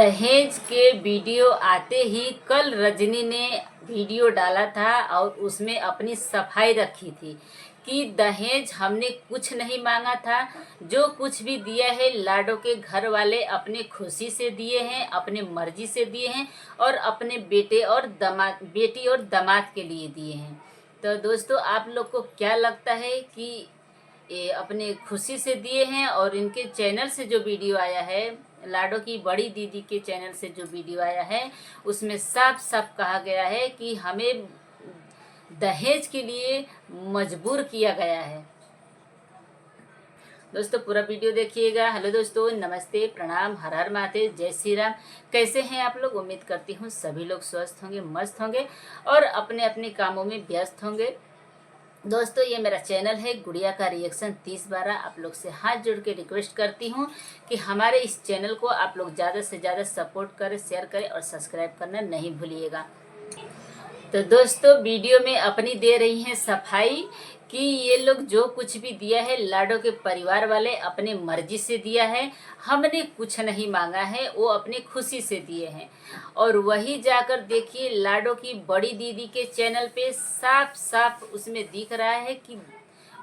दहेज के वीडियो आते ही कल रजनी ने वीडियो डाला था और उसमें अपनी सफाई रखी थी कि दहेज हमने कुछ नहीं मांगा था। जो कुछ भी दिया है लाडो के घर वाले अपने खुशी से दिए हैं, अपने मर्जी से दिए हैं और अपने बेटी और दामाद के लिए दिए हैं। तो दोस्तों, आप लोग को क्या लगता है कि ये अपने खुशी से दिए हैं? और इनके चैनल से जो वीडियो आया है, लाडो की बड़ी दीदी के चैनल से जो वीडियो आया है, उसमें साफ साफ कहा गया है कि हमें दहेज के लिए मजबूर किया गया है। दोस्तों, पूरा वीडियो देखिएगा। हेलो दोस्तों, नमस्ते, प्रणाम, हर हर महादेव, जय श्री राम। कैसे हैं आप लोग? उम्मीद करती हूँ सभी लोग स्वस्थ होंगे, मस्त होंगे और अपने अपने कामों में व्यस्त होंगे। दोस्तों, ये मेरा चैनल है गुड़िया का रिएक्शन 30/12। आप लोग से हाथ जोड़ के रिक्वेस्ट करती हूँ कि हमारे इस चैनल को आप लोग ज़्यादा से ज़्यादा सपोर्ट करें, शेयर करें और सब्सक्राइब करना नहीं भूलिएगा। तो दोस्तों, वीडियो में अपनी दे रही हैं सफाई कि ये लोग जो कुछ भी दिया है लाडो के परिवार वाले अपने मर्जी से दिया है, हमने कुछ नहीं मांगा है, वो अपनी खुशी से दिए हैं। और वही जाकर देखिए लाडो की बड़ी दीदी के चैनल पे साफ साफ उसमें दिख रहा है कि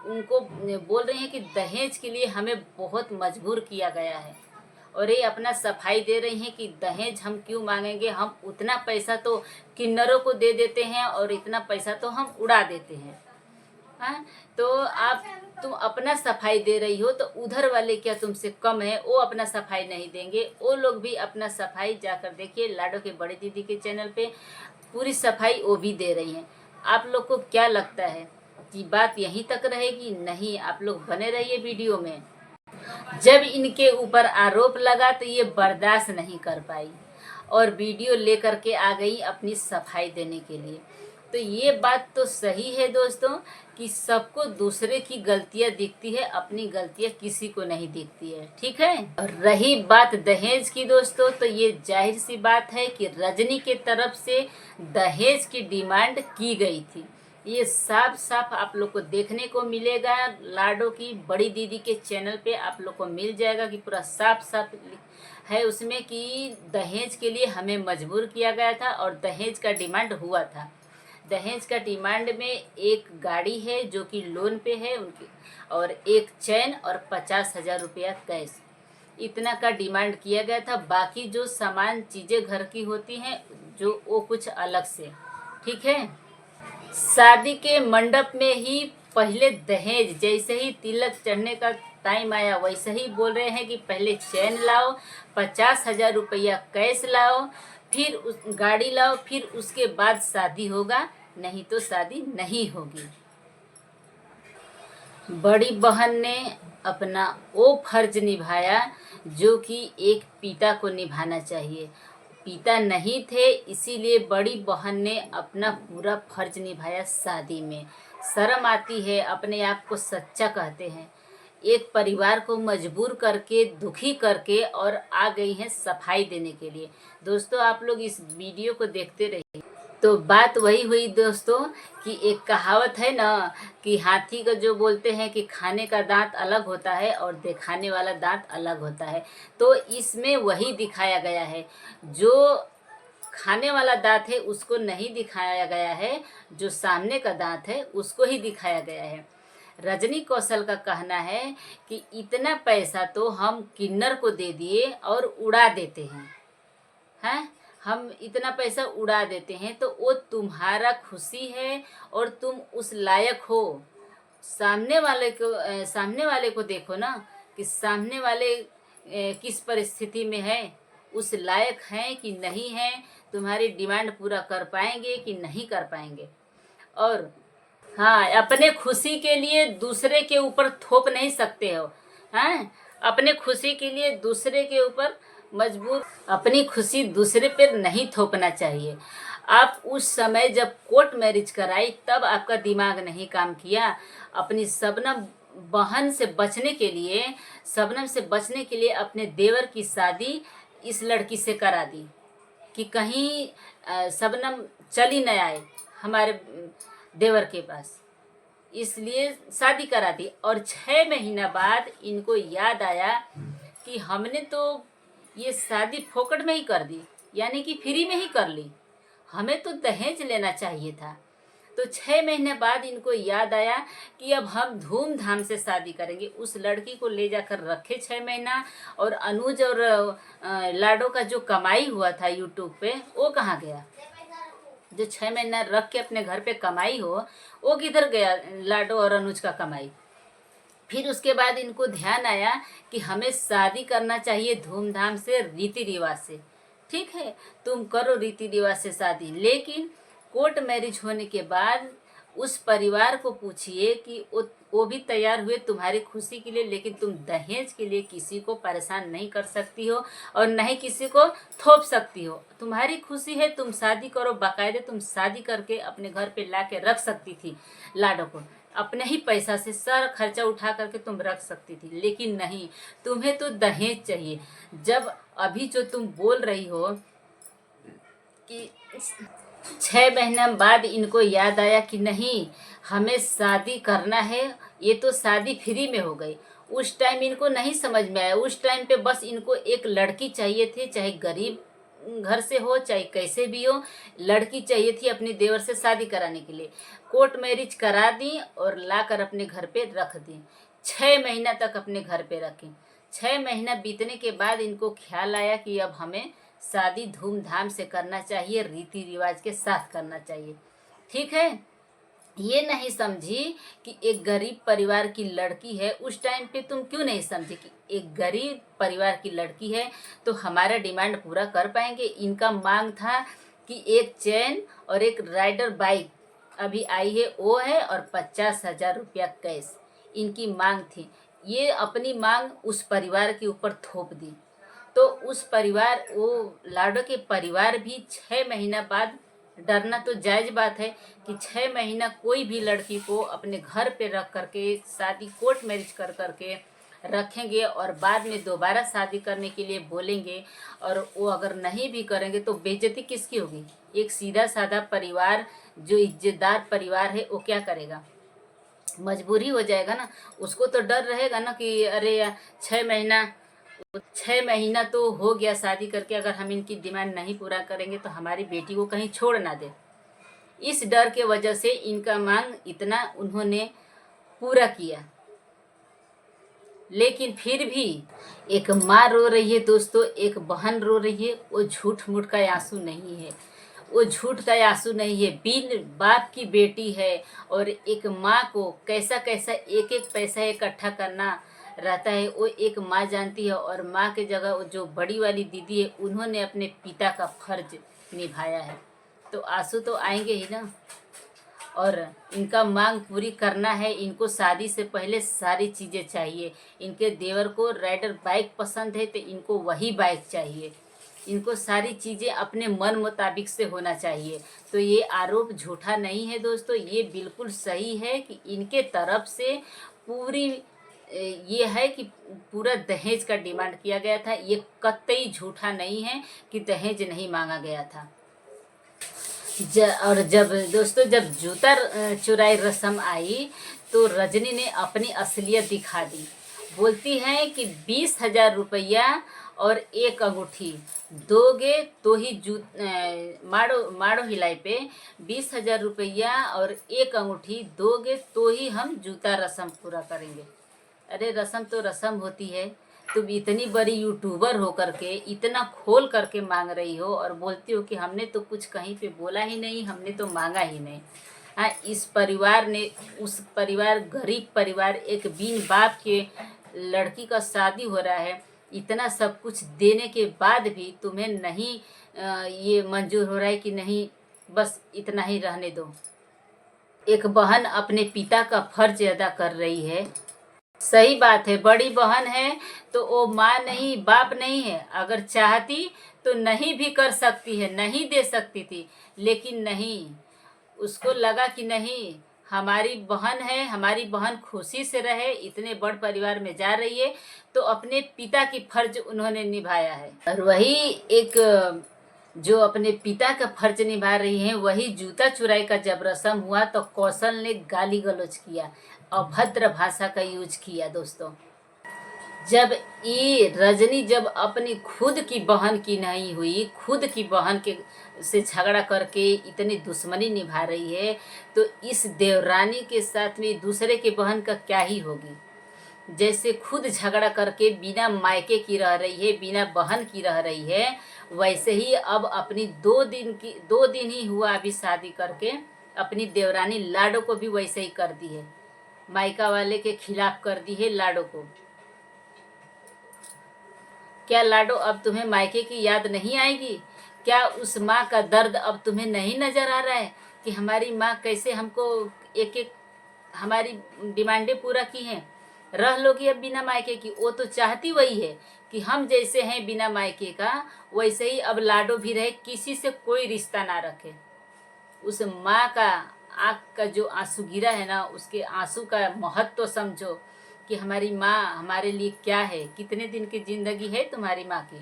उनको बोल रहे हैं कि दहेज के लिए हमें बहुत मजबूर किया गया है। और ये अपना सफाई दे रही हैं कि दहेज हम क्यों मांगेंगे, हम उतना पैसा तो किन्नरों को दे देते हैं और इतना पैसा तो हम उड़ा देते हैं। हाँ, तो तुम अपना सफाई दे रही हो तो उधर वाले क्या तुमसे कम है? वो अपना सफाई नहीं देंगे, वो लोग भी अपना सफाई जाकर देखिए लाडो के बड़ी दीदी के चैनल पे पूरी सफाई वो भी दे रही हैं। आप लोग को क्या लगता है कि बात यहीं तक रहेगी? नहीं, आप लोग बने रहिए वीडियो में। जब इनके ऊपर आरोप लगा तो ये बर्दाश्त नहीं कर पाई और वीडियो लेकर के आ गई अपनी सफाई देने के लिए। तो ये बात तो सही है दोस्तों कि सबको दूसरे की गलतियां दिखती है, अपनी गलतियां किसी को नहीं दिखती है। ठीक है। और रही बात दहेज की दोस्तों, तो ये जाहिर सी बात है कि रजनी के तरफ से दहेज की डिमांड की गई थी। ये साफ साफ आप लोग को देखने को मिलेगा। लाडो की बड़ी दीदी के चैनल पे आप लोग को मिल जाएगा कि पूरा साफ साफ है उसमें कि दहेज के लिए हमें मजबूर किया गया था और दहेज का डिमांड हुआ था। दहेज का डिमांड में एक गाड़ी है जो कि लोन पे है उनकी, और एक चैन और 50,000 रुपया कैश, इतना का डिमांड किया गया था। बाकी जो सामान चीज़ें घर की होती हैं जो वो कुछ अलग से। ठीक है। शादी के मंडप में ही पहले दहेज, जैसे ही तिलक चढ़ने का टाइम आया वैसे ही बोल रहे हैं कि पहले चैन लाओ, 50,000 रुपया कैश लाओ, फिर उस गाड़ी लाओ, फिर उसके बाद शादी होगा, नहीं तो शादी नहीं होगी। बड़ी बहन ने अपना वो फर्ज निभाया जो कि एक पिता को निभाना चाहिए। पिता नहीं थे, इसीलिए बड़ी बहन ने अपना पूरा फर्ज निभाया शादी में। शर्म आती है, अपने आप को सच्चा कहते हैं। एक परिवार को मजबूर करके, दुखी करके और आ गई हैं सफाई देने के लिए। दोस्तों, आप लोग इस वीडियो को देखते रहिए। तो बात वही हुई दोस्तों कि एक कहावत है ना कि हाथी का जो बोलते हैं कि खाने का दांत अलग होता है और दिखाने वाला दांत अलग होता है। तो इसमें वही दिखाया गया है। जो खाने वाला दांत है उसको नहीं दिखाया गया है, जो सामने का दांत है उसको ही दिखाया गया है। रजनी कौशल का कहना है कि इतना पैसा तो हम किन्नर को दे दिए और उड़ा देते हैं। हम इतना पैसा उड़ा देते हैं तो वो तुम्हारा खुशी है और तुम उस लायक हो। सामने वाले को देखो ना कि सामने वाले किस परिस्थिति में है, उस लायक हैं कि नहीं हैं, तुम्हारी डिमांड पूरा कर पाएंगे कि नहीं कर पाएंगे। और हाँ, अपने खुशी के लिए दूसरे के ऊपर थोप नहीं सकते हो। हाँ, अपने खुशी के लिए दूसरे के ऊपर मजबूर, अपनी खुशी दूसरे पर नहीं थोपना चाहिए। आप उस समय जब कोर्ट मैरिज कराई तब आपका दिमाग नहीं काम किया। अपनी शबनम बहन से बचने के लिए, शबनम से बचने के लिए अपने देवर की शादी इस लड़की से करा दी कि कहीं शबनम चली न आए हमारे देवर के पास, इसलिए शादी करा दी। और 6 महीना बाद इनको याद आया कि हमने तो ये शादी फोकट में ही कर दी, यानी कि फ्री में ही कर ली। हमें तो दहेज लेना चाहिए था। तो 6 महीने बाद इनको याद आया कि अब हम धूमधाम से शादी करेंगे। उस लड़की को ले जाकर रखे 6 महीना, और अनुज और लाडो का जो कमाई हुआ था यूट्यूब पे, वो कहाँ गया? जो 6 महीना रख के अपने घर पे कमाई हो, वो किधर गया? लाडो और अनुज का कमाई। फिर उसके बाद इनको ध्यान आया कि हमें शादी करना चाहिए धूमधाम से, रीति रिवाज से। ठीक है, तुम करो रीति रिवाज से शादी, लेकिन कोर्ट मैरिज होने के बाद उस परिवार को पूछिए कि वो भी तैयार हुए तुम्हारी खुशी के लिए, लेकिन तुम दहेज के लिए किसी को परेशान नहीं कर सकती हो और न ही किसी को थोप सकती हो। तुम्हारी खुशी है, तुम शादी करो। बाकायदे तुम शादी करके अपने घर पे ला के रख सकती थी लाडो को, अपने ही पैसा से सारा खर्चा उठा करके तुम रख सकती थी, लेकिन नहीं, तुम्हें तो दहेज चाहिए। जब अभी जो तुम बोल रही हो कि 6 महीना बाद इनको याद आया कि नहीं, हमें शादी करना है, ये तो शादी फ्री में हो गई। उस टाइम इनको नहीं समझ में आया। उस टाइम पे बस इनको एक लड़की चाहिए थी, चाहे गरीब घर से हो चाहे कैसे भी हो, लड़की चाहिए थी अपनी देवर से शादी कराने के लिए। कोर्ट मैरिज करा दी और लाकर अपने घर पे रख दी। 6 महीना तक अपने घर पे रखी। 6 महीना बीतने के बाद इनको ख्याल आया कि अब हमें शादी धूमधाम से करना चाहिए, रीति रिवाज के साथ करना चाहिए। ठीक है, ये नहीं समझी कि एक गरीब परिवार की लड़की है। उस टाइम पे तुम क्यों नहीं समझे कि एक गरीब परिवार की लड़की है तो हमारा डिमांड पूरा कर पाएंगे? इनका मांग था कि एक चैन और एक राइडर बाइक अभी आई है वो है, और 50,000 रुपया कैश इनकी मांग थी। ये अपनी मांग उस परिवार के ऊपर थोप दी। तो उस परिवार, वो लाडो के परिवार भी 6 महीना बाद, डरना तो जायज़ बात है कि 6 महीना कोई भी लड़की को अपने घर पे रख करके शादी कोर्ट मैरिज कर करके रखेंगे और बाद में दोबारा शादी करने के लिए बोलेंगे, और वो अगर नहीं भी करेंगे तो बेइज्जती किसकी होगी? एक सीधा साधा परिवार, जो इज्जतदार परिवार है, वो क्या करेगा? मजबूरी हो जाएगा ना। उसको तो डर रहेगा ना कि अरे 6 महीना तो हो गया शादी करके, अगर हम इनकी डिमांड नहीं पूरा करेंगे तो हमारी बेटी को कहीं छोड़ ना दे। इस डर के वजह से इनका मांग इतना उन्होंने पूरा किया। लेकिन फिर भी एक माँ रो रही है दोस्तों, एक बहन रो रही है, वो झूठ मूठ का आंसू नहीं है। वो झूठ का आंसू नहीं है। बिन बाप की बेटी है, और एक माँ को कैसा कैसा एक एक पैसा इकट्ठा करना रहता है, वो एक माँ जानती है। और माँ के जगह वो जो बड़ी वाली दीदी है, उन्होंने अपने पिता का फर्ज निभाया है, तो आंसू तो आएंगे ही ना। और इनका मांग पूरी करना है। इनको शादी से पहले सारी चीज़ें चाहिए। इनके देवर को राइडर बाइक पसंद है तो इनको वही बाइक चाहिए। इनको सारी चीज़ें अपने मन मुताबिक से होना चाहिए। तो ये आरोप झूठा नहीं है दोस्तों, ये बिल्कुल सही है कि इनके तरफ से पूरी ये है कि पूरा दहेज का डिमांड किया गया था। ये कतई झूठा नहीं है कि दहेज नहीं मांगा गया था। और जब दोस्तों, जब जूता चुराई रस्म आई तो रजनी ने अपनी असलियत दिखा दी। बोलती हैं कि 20,000 रुपया और एक अंगूठी दोगे तो ही माड़ो हिलाई पे 20,000 रुपया और एक अंगूठी दोगे तो ही हम जूता रस्म पूरा करेंगे। अरे रस्म तो रस्म होती है। तुम इतनी बड़ी यूट्यूबर हो करके इतना खोल करके मांग रही हो और बोलती हो कि हमने तो कुछ कहीं पे बोला ही नहीं, हमने तो मांगा ही नहीं। हाँ, इस परिवार ने, उस परिवार, गरीब परिवार, एक बिन बाप के लड़की का शादी हो रहा है, इतना सब कुछ देने के बाद भी तुम्हें नहीं ये मंजूर हो रहा है कि नहीं, बस इतना ही रहने दो। एक बहन अपने पिता का फर्ज अदा कर रही है। सही बात है, बड़ी बहन है तो वो माँ नहीं, बाप नहीं है। अगर चाहती तो नहीं भी कर सकती है, नहीं दे सकती थी, लेकिन नहीं, उसको लगा कि नहीं, हमारी बहन है, हमारी बहन खुशी से रहे, इतने बड़ परिवार में जा रही है, तो अपने पिता की फर्ज उन्होंने निभाया है। और वही एक जो अपने पिता का फर्ज निभा रही हैं, वही जूता चुराई का जब रस्म हुआ तो कौशल ने गाली गलौज किया, अभद्र भाषा का यूज किया दोस्तों। जब ये रजनी जब अपनी खुद की बहन की नहीं हुई, खुद की बहन के से झगड़ा करके इतनी दुश्मनी निभा रही है, तो इस देवरानी के साथ में दूसरे के बहन का क्या ही होगी। जैसे खुद झगड़ा करके बिना मायके की रह रही है, बिना बहन की रह रही है, वैसे ही अब अपनी 2 दिन ही हुआ अभी शादी करके, अपनी देवरानी लाडो को भी वैसे ही कर दी है, मायका वाले के खिलाफ कर दी है लाडो को। क्या लाडो अब तुम्हें मायके की याद नहीं आएगी? क्या उस माँ का दर्द अब तुम्हें नहीं नजर आ रहा है कि हमारी माँ कैसे हमको एक एक हमारी डिमांडें पूरा की हैं? रह लोगी अब बिना मायके की? वो तो चाहती वही है कि हम जैसे हैं बिना मायके का, वैसे ही अब लाडो भी रहे, किसी से कोई रिश्ता ना रखे। उस माँ का आँख का जो आंसू गिरा है ना, उसके आंसू का महत्व तो समझो कि हमारी माँ हमारे लिए क्या है। कितने दिन की जिंदगी है तुम्हारी माँ की?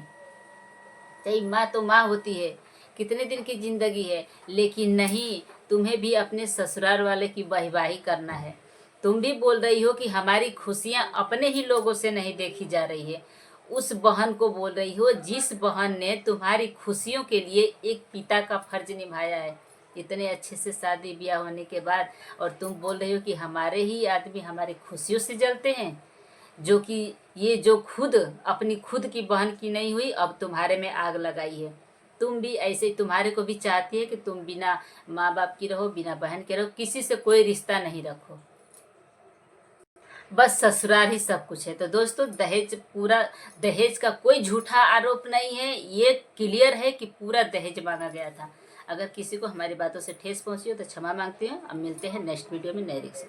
चाहे माँ तो माँ होती है, कितने दिन की जिंदगी है, लेकिन नहीं, तुम्हें भी अपने ससुराल वाले की वाहवाही करना है। तुम भी बोल रही हो कि हमारी खुशियाँ अपने ही लोगों से नहीं देखी जा रही है। उस बहन को बोल रही हो जिस बहन ने तुम्हारी खुशियों के लिए एक पिता का फर्ज निभाया है, इतने अच्छे से शादी ब्याह होने के बाद, और तुम बोल रही हो कि हमारे ही आदमी हमारी खुशियों से जलते हैं। जो कि ये जो खुद अपनी खुद की बहन की नहीं हुई, अब तुम्हारे में आग लगाई है। तुम भी ऐसे, तुम्हारे को भी चाहती है कि तुम बिना माँ बाप की रहो, बिना बहन के रहो, किसी से कोई रिश्ता नहीं रखो, बस ससुराल ही सब कुछ है। तो दोस्तों, दहेज का कोई झूठा आरोप नहीं है, ये क्लियर है कि पूरा दहेज मांगा गया था। अगर किसी को हमारी बातों से ठेस पहुंची हो तो क्षमा मांगती हूँ। अब मिलते हैं नेक्स्ट वीडियो में नए रिक्स।